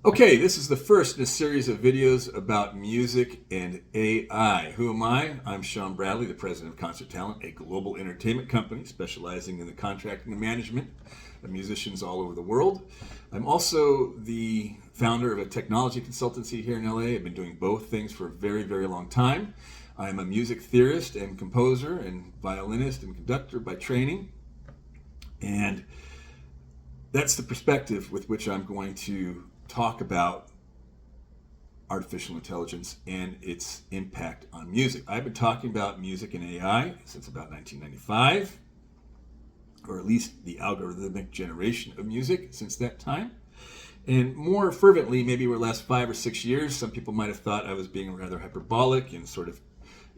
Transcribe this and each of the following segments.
Okay, this is the first in a series of videos about music and AI. Who am I? I'm Sean Bradley, the president of Concert Talent, a global entertainment company specializing in the contracting and management of musicians all over the world. I'm also the founder of a technology consultancy here in LA. I've been doing both things for a very, very long time. I'm a music theorist and composer and violinist and conductor by training. And that's the perspective with which I'm going to talk about artificial intelligence and its impact on music. I've been talking about music and AI since about 1995, or at least the algorithmic generation of music since that time. And more fervently, maybe over the last 5 or 6 years, some people might have thought I was being rather hyperbolic and sort of,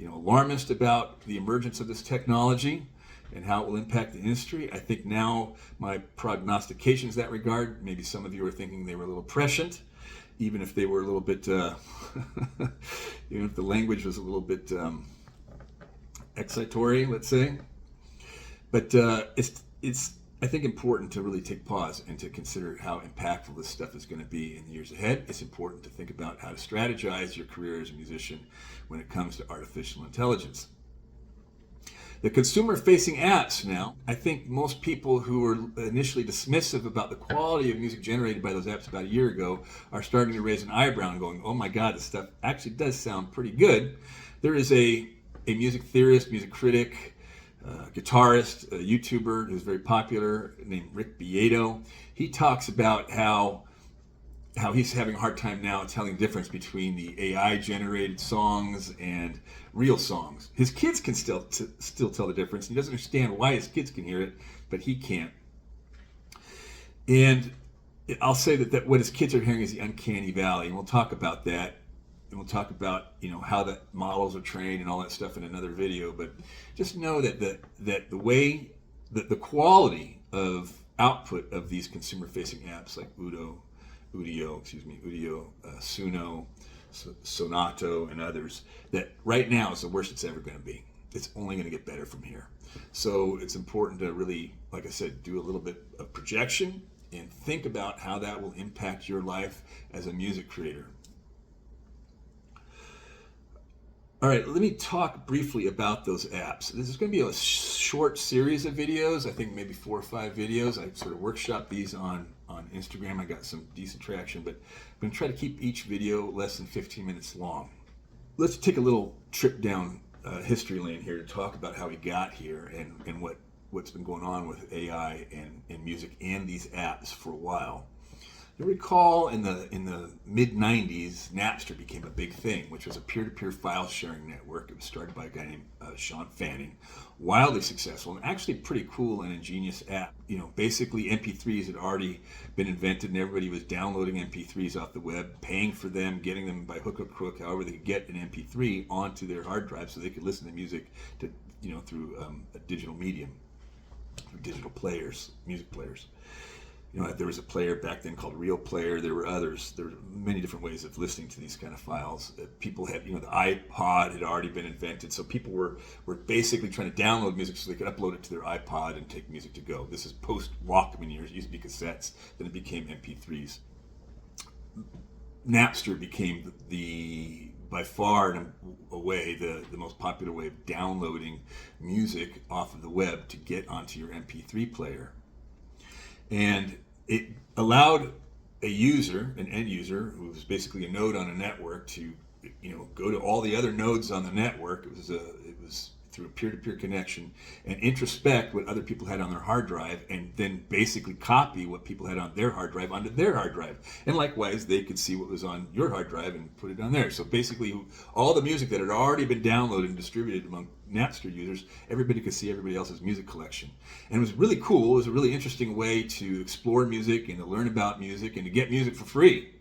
alarmist about the emergence of this technology and how it will impact the industry. I think now my prognostications in that regard, maybe some of you are thinking they were a little prescient, even if they were a little bit, even if the language was a little bit excitatory, let's say. But it's I think important to really take pause and to consider how impactful this stuff is going to be in the years ahead. It's important to think about how to strategize your career as a musician when it comes to artificial intelligence. The consumer-facing apps now, I think most people who were initially dismissive about the quality of music generated by those apps about a year ago are starting to raise an eyebrow and going, oh my God, this stuff actually does sound pretty good. There is a music theorist, music critic, guitarist, a YouTuber who's very popular named Rick Beato. He talks about how he's having a hard time now telling the difference between the AI generated songs and real songs. His kids can still tell the difference. He doesn't understand why his kids can hear it, but he can't. And I'll say that what his kids are hearing is the uncanny valley, and we'll talk about that. And we'll talk about how the models are trained and all that stuff in another video. But just know that the way that the quality of output of these consumer-facing apps like Udio, Suno, Sonato, and others, that right now is the worst it's ever going to be. It's only going to get better from here. So it's important to really, like I said, do a little bit of projection and think about how that will impact your life as a music creator. All right, let me talk briefly about those apps. This is going to be a short series of videos, I think maybe 4 or 5 videos. I sort of workshopped these on Instagram. I got some decent traction, but I'm going to try to keep each video less than 15 minutes long. Let's take a little trip down history lane here to talk about how we got here and what's been going on with AI and music and these apps for a while. You recall in the mid-90s, Napster became a big thing, which was a peer-to-peer file sharing network. It was started by a guy named Sean Fanning. Wildly successful and actually pretty cool and ingenious app. Basically MP3s had already been invented and everybody was downloading MP3s off the web, paying for them, getting them by hook or crook, however they could get an MP3 onto their hard drive so they could listen to music through a digital medium, through digital players, music players. There was a player back then called Real Player. There were others. There were many different ways of listening to these kind of files. People had, the iPod had already been invented, so people were basically trying to download music so they could upload it to their iPod and take music to go. This is post Walkman years. It used to be cassettes, then it became MP3s. Napster became by far and away the most popular way of downloading music off of the web to get onto your MP3 player. And it allowed an end user, who was basically a node on a network, to go to all the other nodes on the network. It was through a peer-to-peer connection and introspect what other people had on their hard drive, and then basically copy what people had on their hard drive onto their hard drive. And likewise, they could see what was on your hard drive and put it on there. So basically, all the music that had already been downloaded and distributed among Napster users, everybody could see everybody else's music collection. And it was really cool. It was a really interesting way to explore music and to learn about music and to get music for free.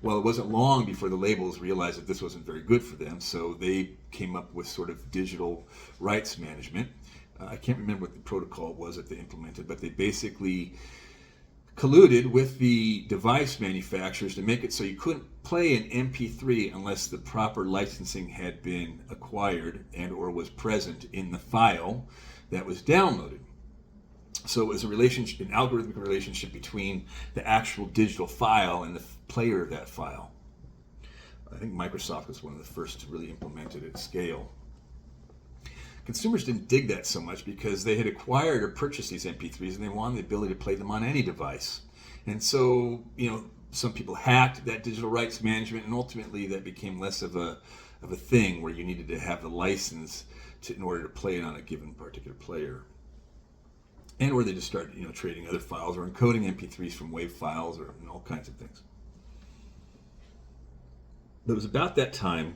Well, it wasn't long before the labels realized that this wasn't very good for them, so they came up with sort of digital rights management. I can't remember what the protocol was that they implemented, but they basically colluded with the device manufacturers to make it so you couldn't play an MP3 unless the proper licensing had been acquired and or was present in the file that was downloaded. So it was a relationship, an algorithmic relationship between the actual digital file and the player of that file. I think Microsoft was one of the first to really implement it at scale. Consumers didn't dig that so much because they had acquired or purchased these MP3s and they wanted the ability to play them on any device. And so, some people hacked that digital rights management, and ultimately that became less of a thing where you needed to have the license in order to play it on a given particular player. And where they just started, trading other files or encoding MP3s from WAV files or all kinds of things. But it was about that time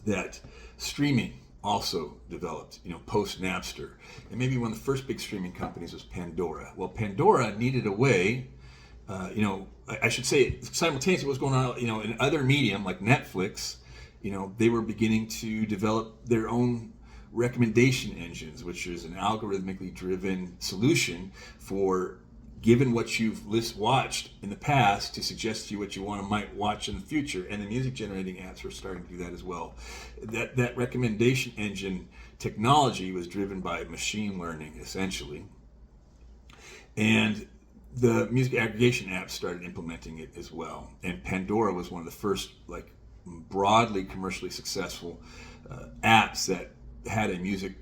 that streaming also developed, post Napster. And maybe one of the first big streaming companies was Pandora. Well, Pandora needed a way, I should say simultaneously what was going on, in other medium like Netflix, they were beginning to develop their own recommendation engines, which is an algorithmically driven solution for, given what you've watched in the past, to suggest to you what you might watch in the future. And the music generating apps were starting to do that as well. That recommendation engine technology was driven by machine learning, essentially. And the music aggregation apps started implementing it as well. And Pandora was one of the first, broadly commercially successful apps that had a music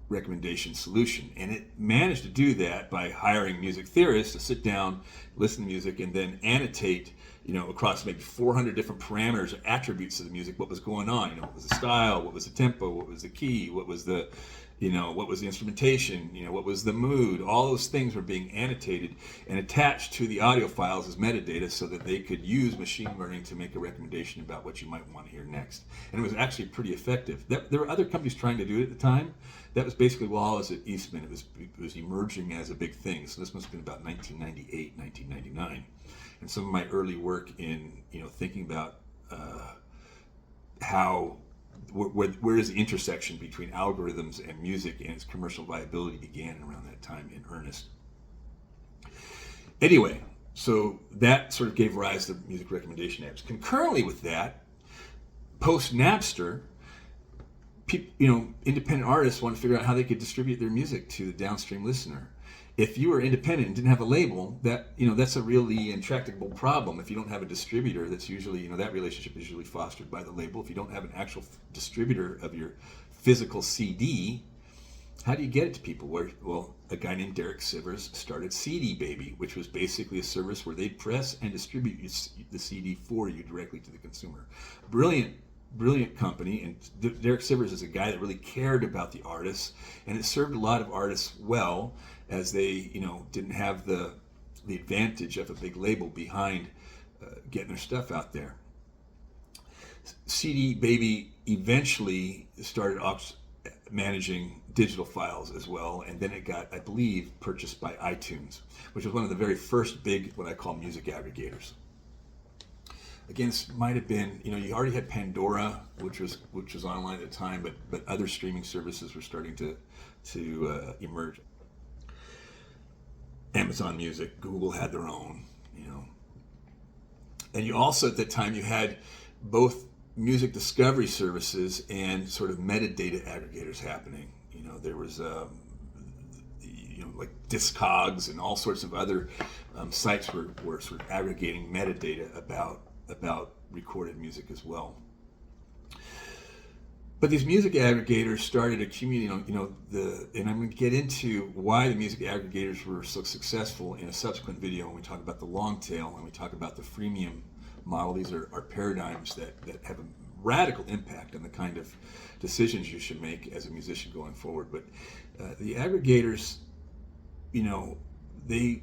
recommendation solution. And it managed to do that by hiring music theorists to sit down, listen to music, and then annotate, across maybe 400 different parameters or attributes of the music, what was going on. What was the style, what was the tempo, what was the key, what was the what was the instrumentation, what was the mood. All those things were being annotated and attached to the audio files as metadata so that they could use machine learning to make a recommendation about what you might want to hear next. And it was actually pretty effective. There were other companies trying to do it at the time. That was basically while I was at Eastman. It was emerging as a big thing. So this must have been about 1998, 1999. And some of my early work in, thinking about where is the intersection between algorithms and music and its commercial viability began around that time in earnest. Anyway, so that sort of gave rise to music recommendation apps. Concurrently with that, post Napster, independent artists want to figure out how they could distribute their music to the downstream listener. If you were independent and didn't have a label, that's a really intractable problem. If you don't have a distributor, that's usually, that relationship is usually fostered by the label. If you don't have an actual distributor of your physical CD, how do you get it to people? Well, a guy named Derek Sivers started CD Baby, which was basically a service where they'd press and distribute the CD for you directly to the consumer. Brilliant company, and Derek Sivers is a guy that really cared about the artists, and it served a lot of artists well, as they didn't have the advantage of a big label behind getting their stuff out there. CD Baby eventually started managing digital files as well, and then it got, I believe, purchased by iTunes, which was one of the very first big, what I call music aggregators. Again, this might have been, you already had Pandora, which was online at the time, but other streaming services were starting to emerge. Amazon Music, Google had their own, and you also at that time you had both music discovery services and sort of metadata aggregators happening. There was like Discogs and all sorts of other sites were sort of aggregating metadata about recorded music as well. But these music aggregators started accumulating, and I'm going to get into why the music aggregators were so successful in a subsequent video when we talk about the long tail and we talk about the freemium model. These are paradigms that have a radical impact on the kind of decisions you should make as a musician going forward. But the aggregators, they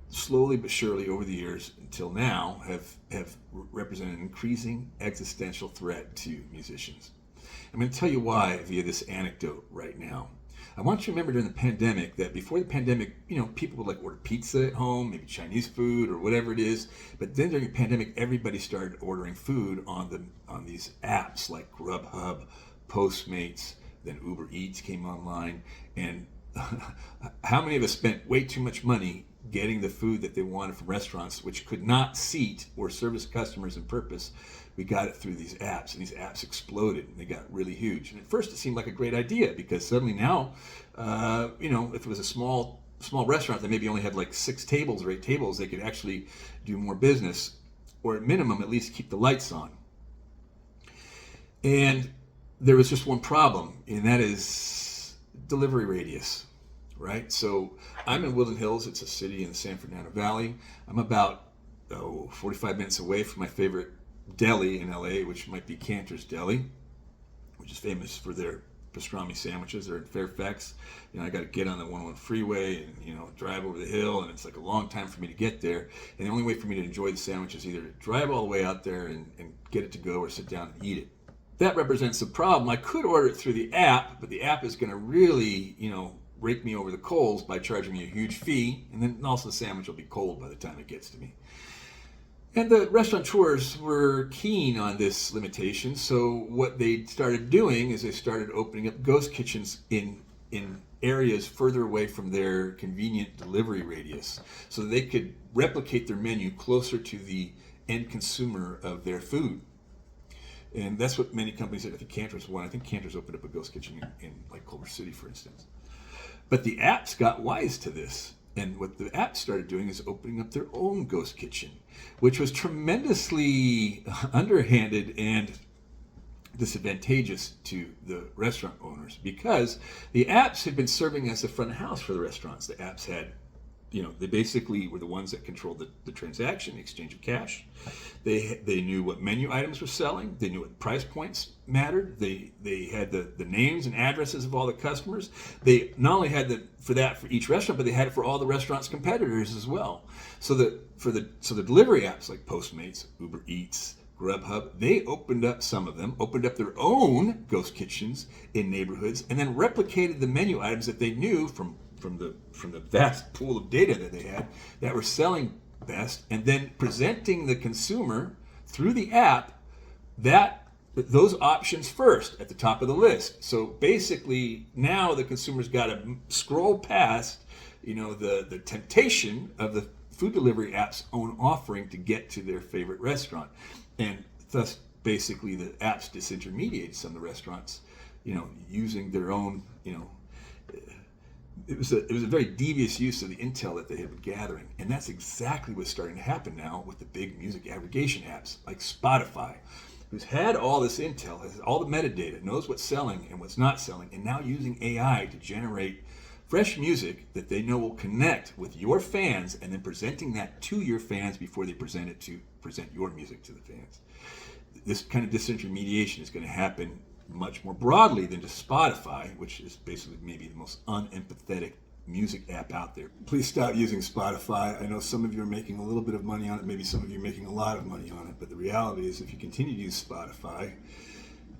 slowly but surely over the years until now have represented an increasing existential threat to musicians. I'm going to tell you why via this anecdote right now. I want you to remember during the pandemic that before the pandemic, people would order pizza at home, maybe Chinese food or whatever it is. But then during the pandemic, everybody started ordering food on these apps like Grubhub, Postmates, then Uber Eats came online. And how many of us spent way too much money getting the food that they wanted from restaurants, which could not seat or service customers in purpose? We got it through these apps, and these apps exploded, and they got really huge. And at first, it seemed like a great idea because suddenly now, if it was a small small restaurant that maybe only had like 6 tables or 8 tables, they could actually do more business, or at minimum, at least keep the lights on. And there was just one problem, and that is delivery radius, right? So I'm in Woodland Hills. It's a city in the San Fernando Valley. I'm about 45 minutes away from my favorite deli in LA, which might be Cantor's Deli, which is famous for their pastrami sandwiches. They're in Fairfax. I got to get on the 101 freeway and drive over the hill, and it's like a long time for me to get there. And the only way for me to enjoy the sandwich is either to drive all the way out there and get it to go, or sit down and eat it. That represents a problem. I could order it through the app, but the app is going to really, rake me over the coals by charging me a huge fee, and then also the sandwich will be cold by the time it gets to me. And the restaurateurs were keen on this limitation, so what they started doing is they started opening up ghost kitchens in areas further away from their convenient delivery radius, so that they could replicate their menu closer to the end consumer of their food. And that's what many companies did. I think Cantor's one. I think Cantor's opened up a ghost kitchen in like Culver City, for instance. But the apps got wise to this. And what the apps started doing is opening up their own ghost kitchen, which was tremendously underhanded and disadvantageous to the restaurant owners, because the apps had been serving as the front of house for the restaurants. The apps had, they basically were the ones that controlled the transaction, the exchange of cash. They knew what menu items were selling. They knew what price points mattered. They had the names and addresses of all the customers. They not only had for each restaurant, but they had it for all the restaurant's competitors as well. So the delivery apps like Postmates, Uber Eats, Grubhub, they opened up their own ghost kitchens in neighborhoods, and then replicated the menu items that they knew from the vast pool of data that they had that were selling best, and then presenting the consumer through the app those options first at the top of the list. So basically now the consumer's got to scroll past the temptation of the food delivery app's own offering to get to their favorite restaurant, and thus basically the apps disintermediate some of the restaurants using their own It was a very devious use of the intel that they had been gathering, and that's exactly what's starting to happen now with the big music aggregation apps like Spotify, who's had all this intel, has all the metadata, knows what's selling and what's not selling, and now using AI to generate fresh music that they know will connect with your fans, and then presenting that to your fans before they present your music to the fans. This kind of disintermediation is going to happen much more broadly than just Spotify, which is basically maybe the most unempathetic music app out there. Please stop using Spotify. I know some of you are making a little bit of money on it, maybe some of you are making a lot of money on it, but the reality is if you continue to use Spotify,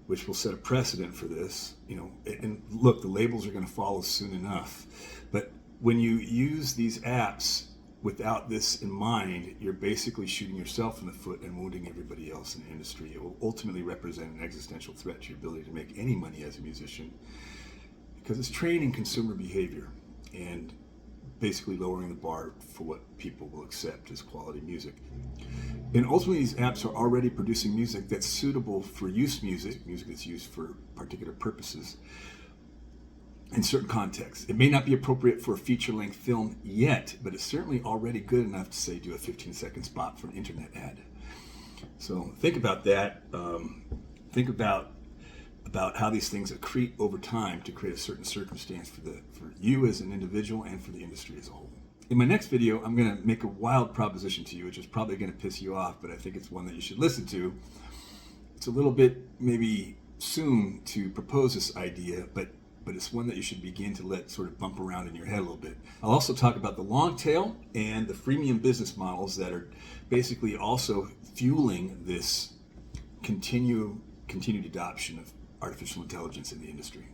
which will set a precedent for this, and look, the labels are going to follow soon enough, but when you use these apps without this in mind, you're basically shooting yourself in the foot and wounding everybody else in the industry. It will ultimately represent an existential threat to your ability to make any money as a musician, because it's training consumer behavior and basically lowering the bar for what people will accept as quality music. And ultimately, these apps are already producing music that's suitable for use music that's used for particular purposes in certain contexts. It may not be appropriate for a feature-length film yet, but it's certainly already good enough to, say, do a 15-second spot for an internet ad. So think about that. Think about how these things accrete over time to create a certain circumstance for you as an individual and for the industry as a whole. In my next video, I'm going to make a wild proposition to you, which is probably going to piss you off, but I think it's one that you should listen to. It's a little bit maybe soon to propose this idea, but it's one that you should begin to let sort of bump around in your head a little bit. I'll also talk about the long tail and the freemium business models that are basically also fueling this continued adoption of artificial intelligence in the industry.